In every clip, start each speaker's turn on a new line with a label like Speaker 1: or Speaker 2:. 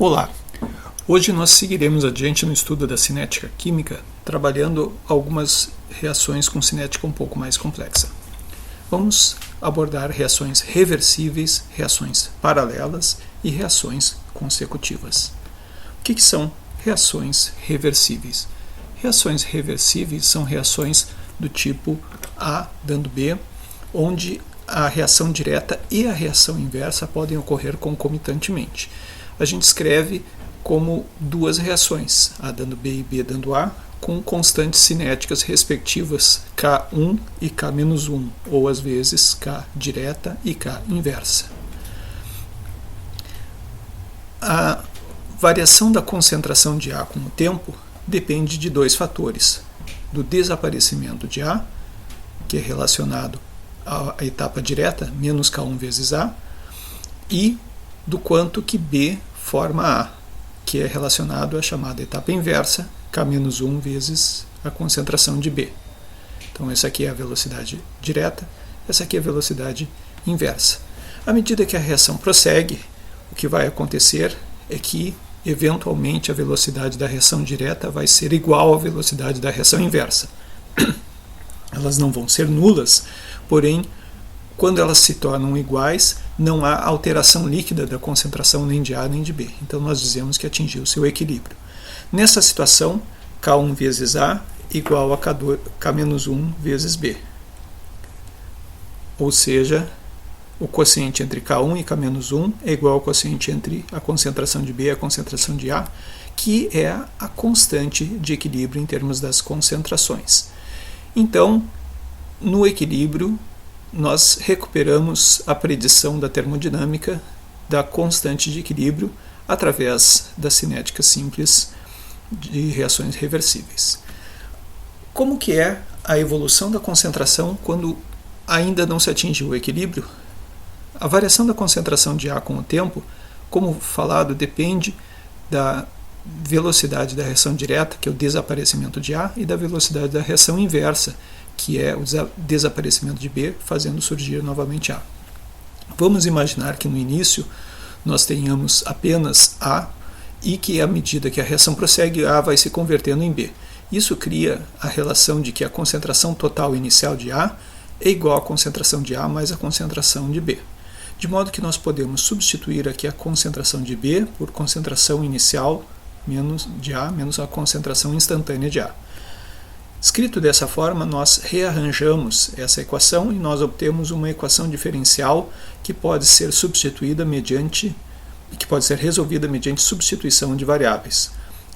Speaker 1: Olá! Hoje nós seguiremos adiante no estudo da cinética química, trabalhando algumas reações com cinética um pouco mais complexa. Vamos abordar reações reversíveis, reações paralelas e reações consecutivas. O que são reações reversíveis? Reações reversíveis são reações do tipo A dando B, onde a reação direta e a reação inversa podem ocorrer concomitantemente. A gente escreve como duas reações, A dando B e B dando A, com constantes cinéticas respectivas K1 e K-1, ou às vezes K direta e K inversa. A variação da concentração de A com o tempo depende de dois fatores: do desaparecimento de A, que é relacionado à etapa direta, menos K1 vezes A, e do quanto que B forma A, que é relacionado à chamada etapa inversa, K-1 vezes a concentração de B. Então essa aqui é a velocidade direta, essa aqui é a velocidade inversa. À medida que a reação prossegue, o que vai acontecer é que, eventualmente, a velocidade da reação direta vai ser igual à velocidade da reação inversa. Elas não vão ser nulas, porém, quando elas se tornam iguais, não há alteração líquida da concentração nem de A nem de B. Então nós dizemos que atingiu seu equilíbrio. Nessa situação, K1 vezes A igual a K-1 vezes B. Ou seja, o quociente entre K1 e K-1 é igual ao quociente entre a concentração de B e a concentração de A, que é a constante de equilíbrio em termos das concentrações. Então, no equilíbrio, nós recuperamos a predição da termodinâmica da constante de equilíbrio através da cinética simples de reações reversíveis. Como que é a evolução da concentração quando ainda não se atingiu o equilíbrio? A variação da concentração de A com o tempo, como falado, depende da velocidade da reação direta, que é o desaparecimento de A, e da velocidade da reação inversa, que é o desaparecimento de B, fazendo surgir novamente A. Vamos imaginar que no início nós tenhamos apenas A e que, à medida que a reação prossegue, A vai se convertendo em B. Isso cria a relação de que a concentração total inicial de A é igual à concentração de A mais a concentração de B. De modo que nós podemos substituir aqui a concentração de B por concentração inicial de A menos a concentração instantânea de A. Escrito dessa forma, nós rearranjamos essa equação e nós obtemos uma equação diferencial que pode ser resolvida mediante substituição de variáveis.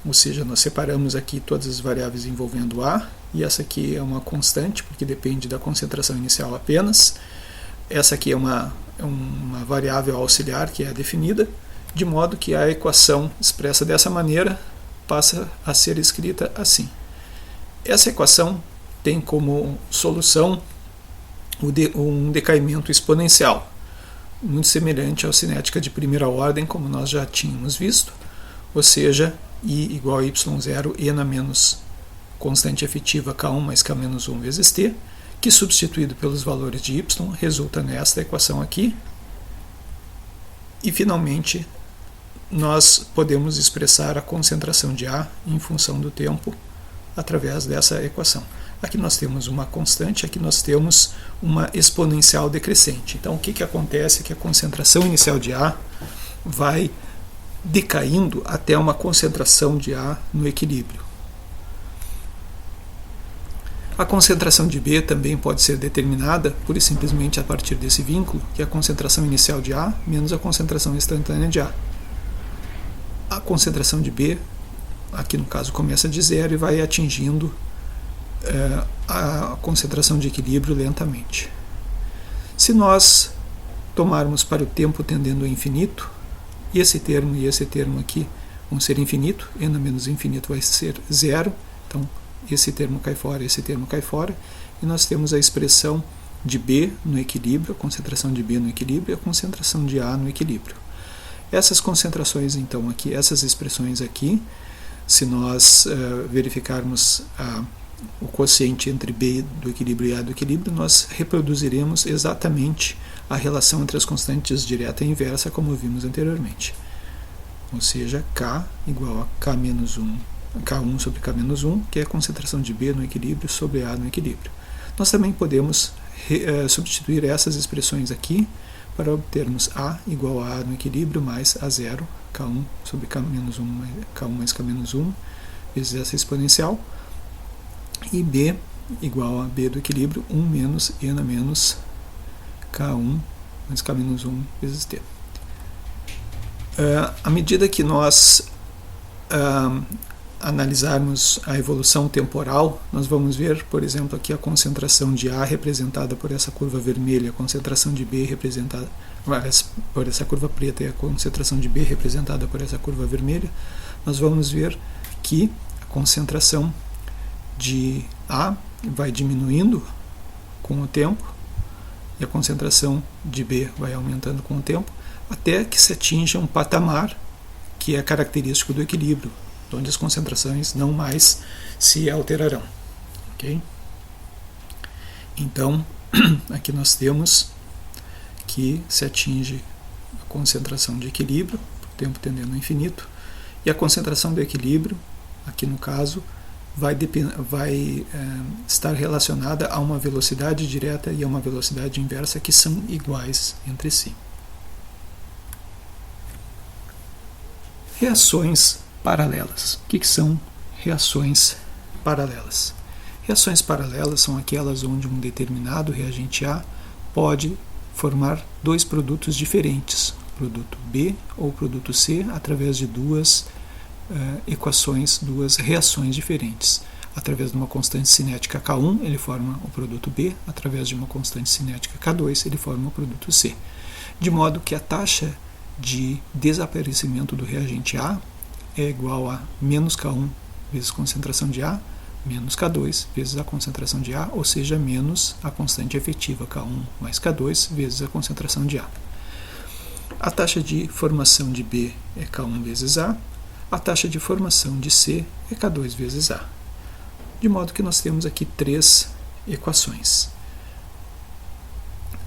Speaker 1: Ou seja, nós separamos aqui todas as variáveis envolvendo A, e essa aqui é uma constante, porque depende da concentração inicial apenas. Essa aqui é uma variável auxiliar que é definida, de modo que a equação expressa dessa maneira passa a ser escrita assim. Essa equação tem como solução um decaimento exponencial, muito semelhante à cinética de primeira ordem, como nós já tínhamos visto, ou seja, I igual a y0, e na menos constante efetiva K1 mais K-1 vezes T, que substituído pelos valores de y resulta nesta equação aqui. E finalmente nós podemos expressar a concentração de A em função do tempo através dessa equação. Aqui nós temos uma constante, aqui nós temos uma exponencial decrescente. Então o que acontece é que a concentração inicial de A vai decaindo até uma concentração de A no equilíbrio. A concentração de B também pode ser determinada pura e simplesmente a partir desse vínculo, que é a concentração inicial de A menos a concentração instantânea de A. A concentração de B, aqui no caso, começa de zero e vai atingindo a concentração de equilíbrio lentamente. Se nós tomarmos para o tempo tendendo ao infinito, esse termo e esse termo aqui vão ser infinito, n menos infinito vai ser zero, então esse termo cai fora, esse termo cai fora, e nós temos a expressão de B no equilíbrio, a concentração de B no equilíbrio e a concentração de A no equilíbrio. Essas concentrações, então, aqui, essas expressões aqui, se nós verificarmos o quociente entre B do equilíbrio e A do equilíbrio, nós reproduziremos exatamente a relação entre as constantes direta e inversa, como vimos anteriormente. ou seja, K igual a K menos 1, K1 sobre K menos 1, que é a concentração de B no equilíbrio sobre A no equilíbrio. Nós também podemos substituir essas expressões aqui para obtermos A igual a no equilíbrio mais A0, K1 sobre K menos 1, K1 mais K menos 1, vezes essa exponencial, e B igual a B do equilíbrio, 1 menos N menos K1 mais K menos 1 vezes T. À medida que nós analisarmos a evolução temporal, nós vamos ver, por exemplo, aqui a concentração de A representada por essa curva vermelha, a concentração de B representada por essa curva preta e a concentração de B representada por essa curva vermelha. Nós vamos ver que a concentração de A vai diminuindo com o tempo e a concentração de B vai aumentando com o tempo, até que se atinja um patamar que é característico do equilíbrio, onde as concentrações não mais se alterarão. Okay? Então, aqui nós temos que se atinge a concentração de equilíbrio, o tempo tendendo ao infinito, e a concentração do equilíbrio, aqui no caso, vai estar relacionada a uma velocidade direta e a uma velocidade inversa que são iguais entre si. Reações paralelas. O que são reações paralelas? Reações paralelas são aquelas onde um determinado reagente A pode formar dois produtos diferentes, produto B ou produto C, através de duas equações, duas reações diferentes. Através de uma constante cinética K1, ele forma o produto B, através de uma constante cinética K2, ele forma o produto C. De modo que a taxa de desaparecimento do reagente A é igual a menos K1 vezes a concentração de A, menos K2 vezes a concentração de A, ou seja, menos a constante efetiva K1 mais K2 vezes a concentração de A. A taxa de formação de B é K1 vezes a taxa de formação de C é K2 vezes A. De modo que nós temos aqui três equações.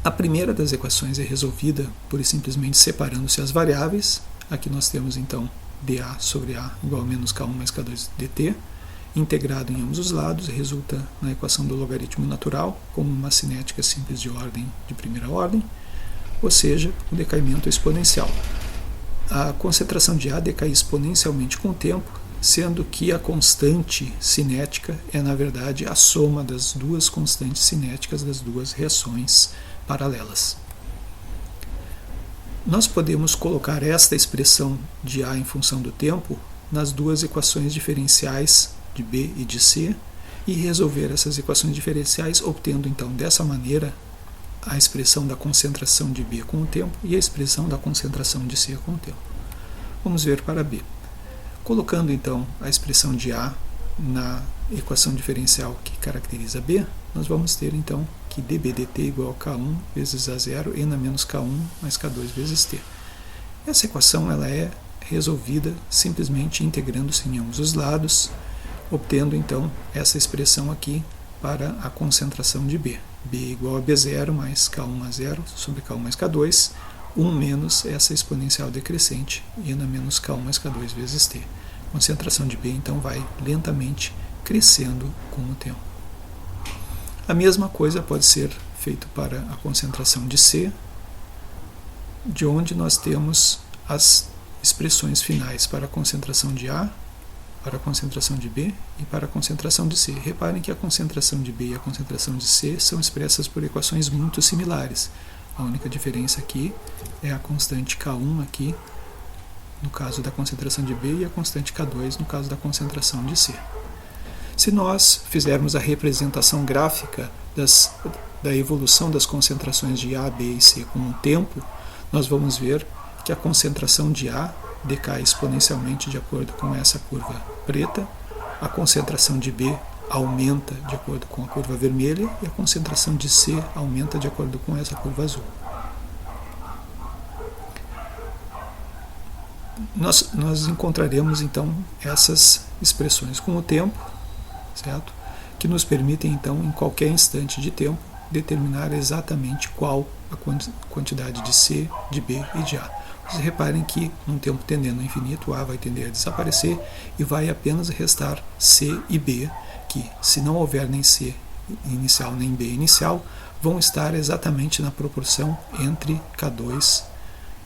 Speaker 1: A primeira das equações é resolvida pura e simplesmente separando-se as variáveis. Aqui nós temos então dA sobre A igual a menos K1 mais K2 dt, integrado em ambos os lados, resulta na equação do logaritmo natural, como uma cinética simples de primeira ordem, ou seja, o decaimento exponencial. A concentração de A decai exponencialmente com o tempo, sendo que a constante cinética é, na verdade, a soma das duas constantes cinéticas das duas reações paralelas. Nós podemos colocar esta expressão de A em função do tempo nas duas equações diferenciais de B e de C e resolver essas equações diferenciais, obtendo então dessa maneira a expressão da concentração de B com o tempo e a expressão da concentração de C com o tempo. Vamos ver para B. Colocando então a expressão de A na equação diferencial que caracteriza B, nós vamos ter então que dB dt igual a K1 vezes A0 N menos K1 mais K2 vezes T. Essa equação ela é resolvida simplesmente integrando-se em ambos os lados, obtendo então essa expressão aqui para a concentração de B. B igual a B0 mais K1 a 0 sobre K1 mais K2, 1 menos essa exponencial decrescente, N menos K1 mais K2 vezes T. A concentração de B então vai lentamente crescendo com o tempo. A mesma coisa pode ser feito para a concentração de C, de onde nós temos as expressões finais para a concentração de A, para a concentração de B e para a concentração de C. Reparem que a concentração de B e a concentração de C são expressas por equações muito similares. A única diferença aqui é a constante K1 aqui, no caso da concentração de B, e a constante K2 no caso da concentração de C. Se nós fizermos a representação gráfica da evolução das concentrações de A, B e C com o tempo, nós vamos ver que a concentração de A decai exponencialmente de acordo com essa curva preta, a concentração de B aumenta de acordo com a curva vermelha e a concentração de C aumenta de acordo com essa curva azul. Nós encontraremos então essas expressões com o tempo, certo? Que nos permitem então em qualquer instante de tempo determinar exatamente qual a quantidade de C, de B e de A. Vocês reparem que, num tempo tendendo ao infinito, A vai tender a desaparecer e vai apenas restar C e B, que, se não houver nem C inicial nem B inicial, vão estar exatamente na proporção entre K2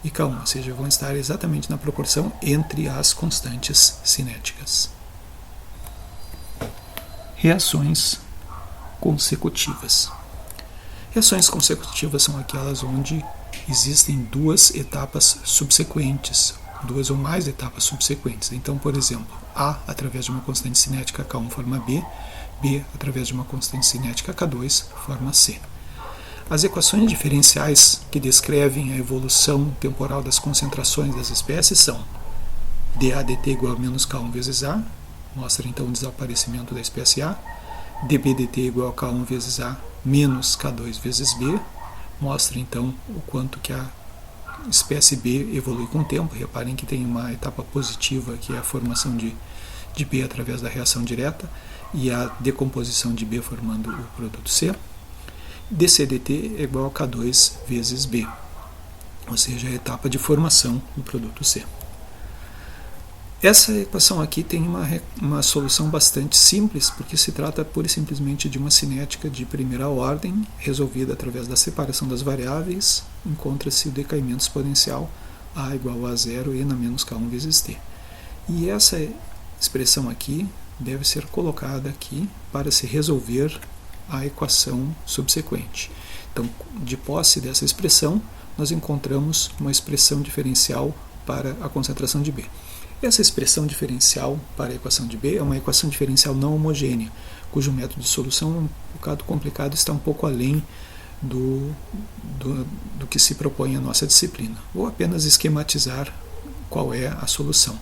Speaker 1: e K1, ou seja, vão estar exatamente na proporção entre as constantes cinéticas. Reações consecutivas. Reações consecutivas são aquelas onde existem duas etapas subsequentes, duas ou mais etapas subsequentes. Então, por exemplo, A através de uma constante cinética K1 forma B, B através de uma constante cinética K2 forma C. As equações diferenciais que descrevem a evolução temporal das concentrações das espécies são dA dt igual a menos K1 vezes A, mostra então o desaparecimento da espécie A, dB dt igual a K1 vezes A menos K2 vezes B, mostra então o quanto que a espécie B evolui com o tempo. Reparem que tem uma etapa positiva, que é a formação de B através da reação direta, e a decomposição de B formando o produto C. dC dt é igual a K2 vezes B, ou seja, a etapa de formação do produto C. Essa equação aqui tem uma solução bastante simples, porque se trata pura e simplesmente de uma cinética de primeira ordem, resolvida através da separação das variáveis. Encontra-se o decaimento exponencial A igual a zero, e na menos K1 vezes T. E essa expressão aqui deve ser colocada aqui para se resolver a equação subsequente. Então, de posse dessa expressão, nós encontramos uma expressão diferencial para a concentração de B. Essa expressão diferencial para a equação de B é uma equação diferencial não homogênea, cujo método de solução é um bocado complicado e está um pouco além do que se propõe a nossa disciplina. Vou apenas esquematizar qual é a solução.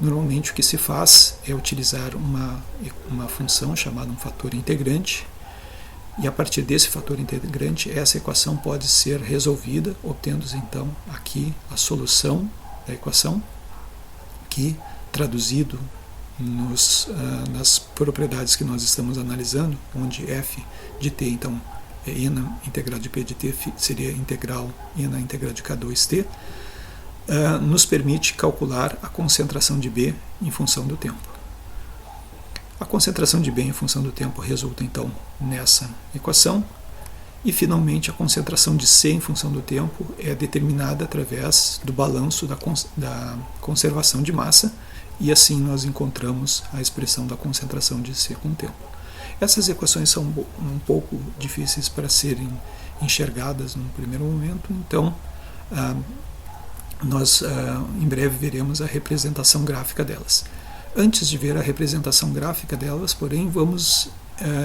Speaker 1: Normalmente o que se faz é utilizar uma função chamada um fator integrante, e a partir desse fator integrante essa equação pode ser resolvida, obtendo então aqui a solução da equação, que traduzido nas propriedades que nós estamos analisando, onde f de t então é e na integral de p de t seria integral e na integral de k2t, nos permite calcular a concentração de B em função do tempo. A concentração de B em função do tempo resulta então nessa equação, e finalmente a concentração de C em função do tempo é determinada através do balanço da conservação de massa, e assim nós encontramos a expressão da concentração de C com o tempo. Essas equações são um pouco difíceis para serem enxergadas no primeiro momento, então nós em breve veremos a representação gráfica delas. Antes de ver a representação gráfica delas, porém, vamos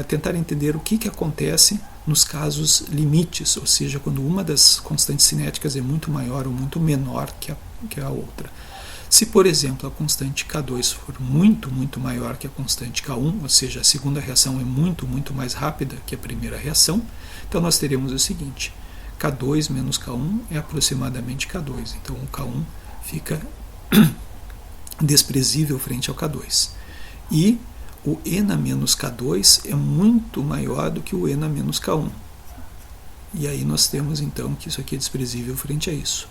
Speaker 1: tentar entender o que acontece nos casos limites, ou seja, quando uma das constantes cinéticas é muito maior ou muito menor que a outra. Se, por exemplo, a constante K2 for muito maior que a constante K1, ou seja, a segunda reação é muito mais rápida que a primeira reação, então nós teremos o seguinte: K2 menos K1 é aproximadamente K2, então o K1 fica desprezível frente ao K2. E o E na menos K2 é muito maior do que o E na menos K1. E aí nós temos então que isso aqui é desprezível frente a isso.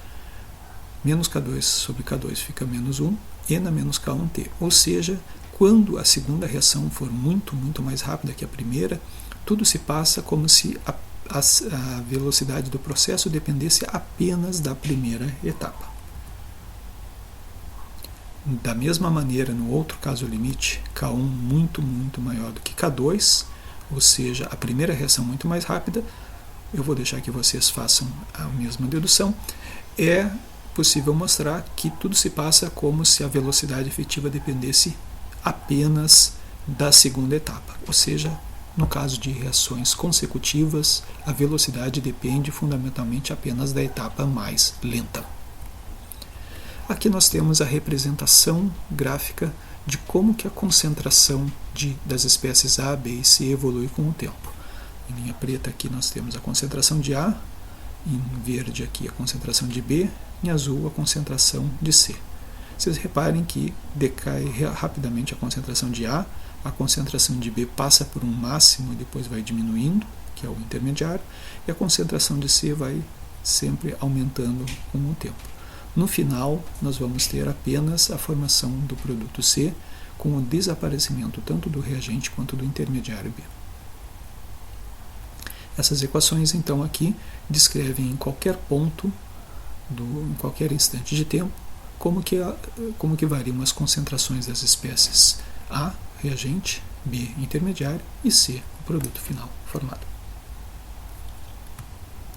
Speaker 1: Menos K2 sobre K2 fica menos 1, E na menos K1t. Ou seja, quando a segunda reação for muito mais rápida que a primeira, tudo se passa como se a velocidade do processo dependesse apenas da primeira etapa. Da mesma maneira, no outro caso limite, K1 muito maior do que K2, ou seja, a primeira reação muito mais rápida, eu vou deixar que vocês façam a mesma dedução, é possível mostrar que tudo se passa como se a velocidade efetiva dependesse apenas da segunda etapa, ou seja, no caso de reações consecutivas, a velocidade depende fundamentalmente apenas da etapa mais lenta. Aqui nós temos a representação gráfica de como que a concentração das espécies A, B e C evolui com o tempo. Em linha preta aqui nós temos a concentração de A, em verde aqui a concentração de B, em azul a concentração de C. Vocês reparem que decai rapidamente a concentração de A, a concentração de B passa por um máximo e depois vai diminuindo, que é o intermediário, e a concentração de C vai sempre aumentando com o tempo. No final, nós vamos ter apenas a formação do produto C, com o desaparecimento tanto do reagente quanto do intermediário B. Essas equações, então, aqui descrevem em qualquer ponto, em qualquer instante de tempo, como que variam as concentrações das espécies A, reagente, B, intermediário, e C, o produto final formado.